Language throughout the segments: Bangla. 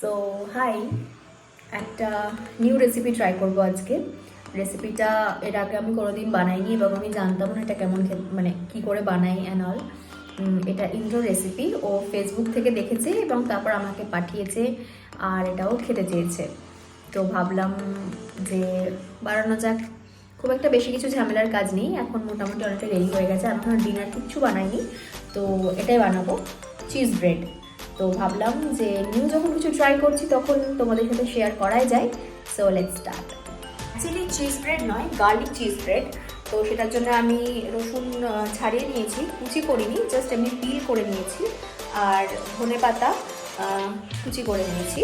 সো হাই, একটা নিউ রেসিপি ট্রাই করবো আজকে। রেসিপিটা এর আগে আমি কোনোদিন বানাইনি এবং আমি জানতাম না এটা কেমন মানে কি করে বানাই অ্যান্ড অল। এটা ইন্দ্র রেসিপি, ও ফেসবুক থেকে দেখেছে এবং তারপর আমাকে পাঠিয়েছে আর এটাও খেতে চেয়েছে। তো ভাবলাম যে বানানো যাক। খুব একটা বেশি কিছু ঝামেলার কাজ নেই, এখন মোটামুটি অনেকটা রেডি হয়ে গেছে। আমি এখন ডিনার কিচ্ছু বানাইনি, তো এটাই বানাবো, চিজ ব্রেড। তো ভাবলাম যে নিউ যখন কিছু ট্রাই করছি তখন তোমাদের সাথে শেয়ার করাই যায়। So let's start. Actually cheese bread নয়, গার্লিক চিজ ব্রেড। তো সেটার জন্য আমি রসুন ছাড়িয়ে নিয়েছি, কুচি করিনি, জাস্ট এমনি পিল করে নিয়েছি। আর ধনে পাতা কুচি করে নিয়েছি।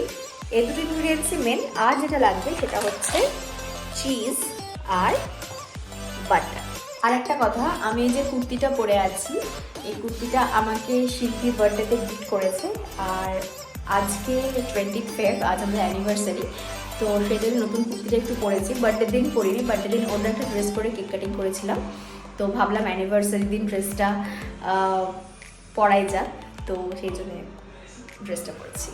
এই দুটো ইনগ্রিডিয়েন্টসই মেন। আর যেটা লাগবে সেটা হচ্ছে চিজ আর বাটার। আর একটা কথা, আমি যে কুর্তিটা পরে আছি, এই কুর্তিটা আমাকে শিল্পীর বার্থডেতে গিফট করেছে। আর আজকে 25, আজ আমাদের অ্যানিভার্সারি। তো সেই জন্য নতুন কুর্তিটা একটু পরেছি। বার্থডে দিন পরিনি, বার্থডে দিন অন্য একটা ড্রেস পরে কেক কাটিং করেছিলাম। তো ভাবলাম অ্যানিভার্সারি দিন ড্রেসটা পরাই যাক, তো সেই জন্য ড্রেসটা পরেছি।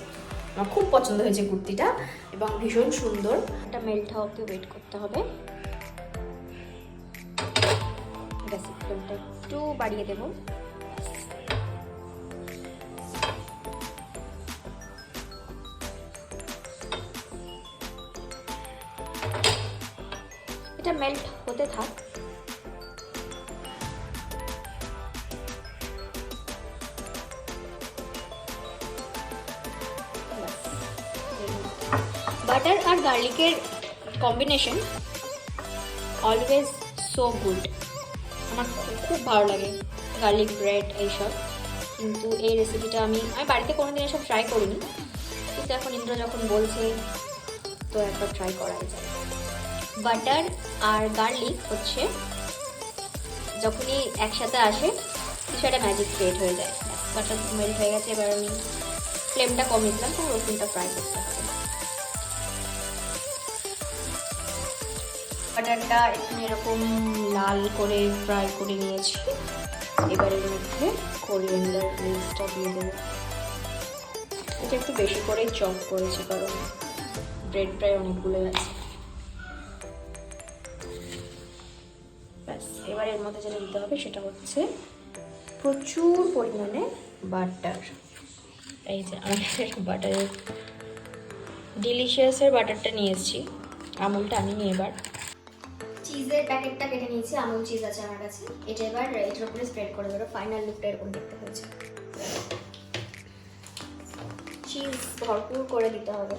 আমার খুব পছন্দ হয়েছে কুর্তিটা এবং ভীষণ সুন্দর। এটা মেল্ট হওয়াকে ওয়েট করতে হবে। গ্যাসের ফ্লেমটা একটু বাড়িয়ে দেব। এটা মেল্ট হতে থাক। বাটার আর গার্লিকের কম্বিনেশন অলওয়েজ সো গুড। আমার খুব ভালো লাগে গার্লিক ব্রেড এইসব। কিন্তু এই রেসিপিটা আমি বাড়িতে কোনোদিন এসব ট্রাই করিনি, কিন্তু এখন ইন্দ্র যখন বলছে তো একবার ট্রাই করাই যায়। বাটার আর গার্লিক হচ্ছে যখনই একসাথে আসে কিছু একটা ম্যাজিক ক্রিয়েট হয়ে যায়। বাটার মেল্ট হয়ে গেছে, এবার আমি ফ্লেমটা কমিয়ে দিলাম, তো রসুনটা ফ্রাই করতে হবে। বাটারটা এখানে এরকম লাল করে ফ্রাই করে নিয়েছি। এবার এর মধ্যে কোরিয়ান্ডার লিভসটা দিয়ে দেবো। এটা একটু বেশি করেই চপ করেছি, কারণ ব্রেড প্রায় অনেকগুলো আছে। ব্যাস, এবার এর মধ্যে যেটা দিতে হবে সেটা হচ্ছে প্রচুর পরিমাণে বাটার। এই যে আমি বাটারের ডিলিশিয়াসের বাটারটা নিয়েছি, আমুলটা আনিনি। এবার চিজের প্যাকেটটা কেটে নিয়েছি, আমুল চিজ আছে আমার কাছে। এটা এবার এটার উপরে স্প্রেড করে দেবো। ফাইনাল লুকটা এরকম দেখতে হয়েছে। চিজ ভরপুর করে দিতে হবে।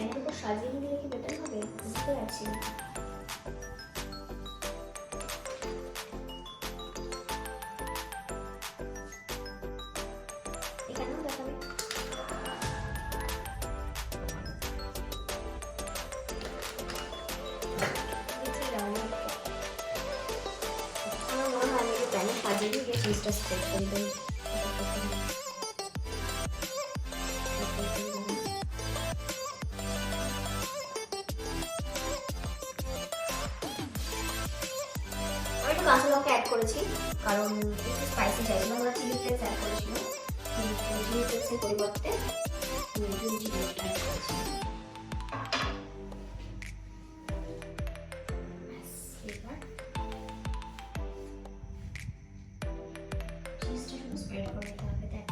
এর উপর সাজিয়ে দিলে কি বেটার হবে বুঝতে পারছি না। এখানেও দেখাবে। সাজিয়ে দিয়ে চিজটা স্প্রেড করে দেবো। আমি একটু কাঁচা লঙ্কা অ্যাড করেছি, কারণ একটু স্পাইসি চাইছিলাম। আমরা চিলি ফ্লেক্স অ্যাড করেছিলাম, চিলি ফ্লেক্সের পরিবর্তে গ্রিন চিলি অ্যাড করেছি। এবার চিজটা শুধু স্প্রেড করে দিতে হবে। দেখ,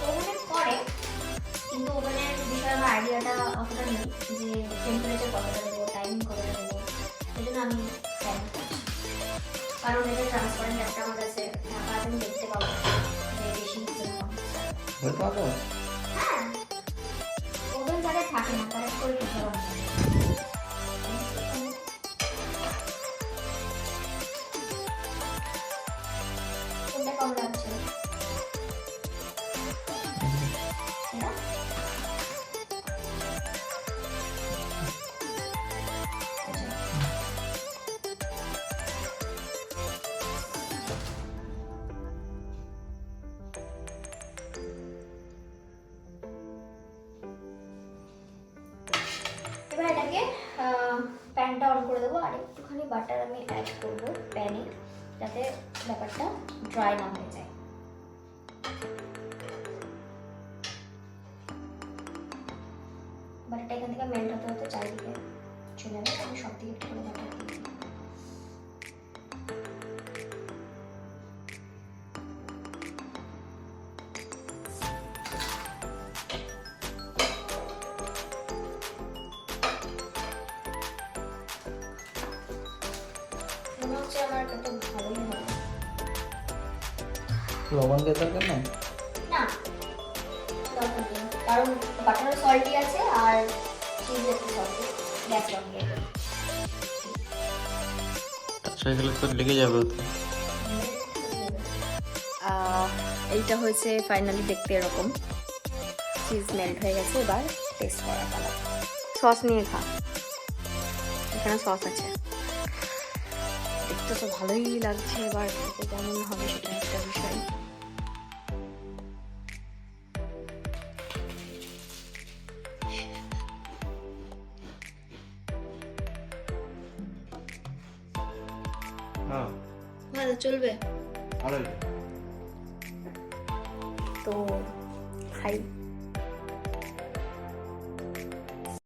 ওভেনে করে, কিন্তু ওভেনের বিষয়ে আমার আইডিয়াটা অতটা নেই যে টেম্পারেচার কতটা দেবো, টাইমিং কতটা দেবো। সেই জন্য আমি টাইম করছি, কারণ এটা ট্রান্সপারেন্ট একটা আমার কাছে ঢাকা আমি দেখতে পাবো যে বেশি হচ্ছে না কম। হ্যাঁ, ওভেন যাদের থাকে না তারা করে দিতে পারবো। কেমন লাগছে না? এবার এটাকে প্যানটা অন করে দেবো আর একটুখানি বাটার আমি অ্যাড করবো প্যানে, যাতে ব্যাপারটা ড্রাই না হয়ে যায়। বাটারটা এখান থেকে মেল্ট হতে হতে চারিদিকে চলে যাবে, আমি সব দিকে একটু করে বাটার দিই। মনে হচ্ছে আমার এটা ভালোই হবে। লবণ দিয়ে দরকার নেই? না দরকার নেই, কারণ বাটারও সল্টি আছে আর চিজ একটু সল্টি, গ্যাস লাগিয়ে দেবো। সেগুলো তো লেগে যাবে ওতে। এইটা হয়েছে ফাইনালি দেখতে এরকম, চিজ মেল্ট হয়ে গেছে। এবার টেস্ট করা পালা, সস নিয়ে খা, এখানে সস আছে, দেখতে তো ভালোই লাগছে। এবার খেতে কেমন হবে সেটা একটা বিষয়। হ্যাঁ ভালো চলবে ভালোই। তো খাই।